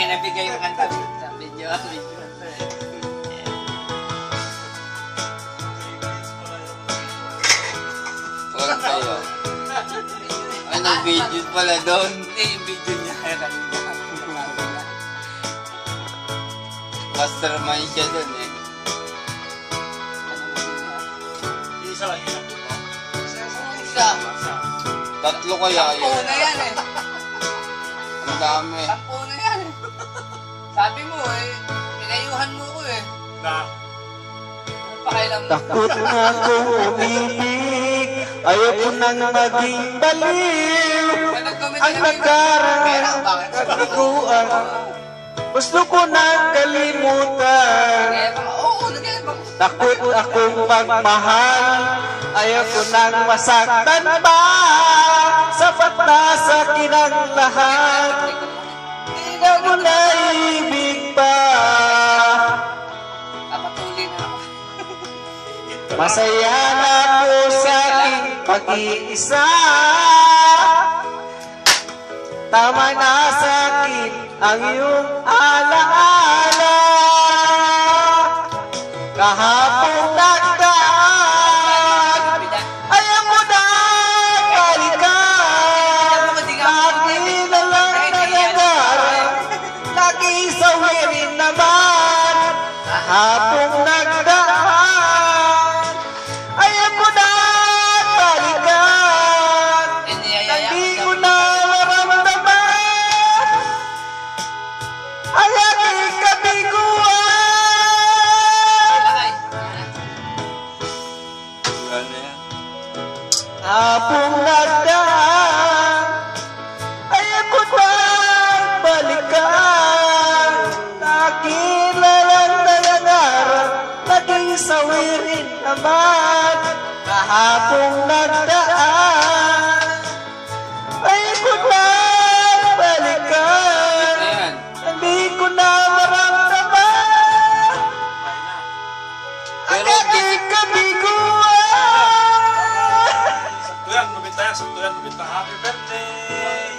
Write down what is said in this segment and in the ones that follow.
nabigay yung kanta sa video. Huwag kayo. Ay, nag-video pala doon. Hindi, yung video niya kaya kanina. Mastermind siya doon eh. Isa lang yun. Isa. Tatlo kaya yun. Sampo na yan eh. Ang dami. Sampo na yan eh. Sabi mo eh, pinayuhan mo ko eh. Na? Ano pa kailan mo? Takot na akong umibig, ayoko nang maging baliw. Ang nakaraan at biguan, gusto ko nang kalimutan. Oo, nagyan ba? Takot akong pagmahal, ayoko nang masaktan pa. Sapat na sa kinang lahat, di na mo naibig pa. Kapatuloy na ako. Masaya na ako sa aking pag-iisa. Tama na sa akin ang iyong alaala. Kahapon nagdaan, ayaw mo na balikan. Lagi na lang nangyayari, lagi sawirin naman. Kahapon nagdaan, ayaw mo na balikan. Hindi ko na maramdaman ang aking kabiguan. Ano yan? Hapong nagdaan, ayaw ko nang balikan. Nakila lang nangangarap, naging sawirin naman. Kahapong nagdaan, ayaw ko nang balikan. Ayan. Hindi ko na maramdaman ang aking kabiguan. Sakto yan, nubinta. Happy birthday!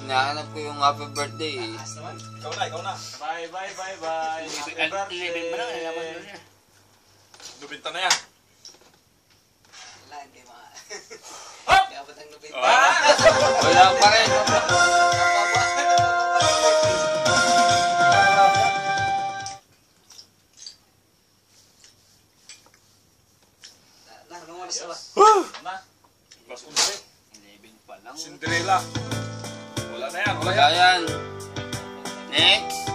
Hinahanap ko yung happy birthday eh. Ikaw na. Bye. Happy Ilibig mo lang, alaman birthday! doon yan. Nubinta na yan. Wala, hindi mga... Hop! Kaya ba't ang lupit? Wala pa rin. Anong oras na ba? Na? Plus 11. 11 pa lang. Cinderella. Wala na yan. Wala yan. Next.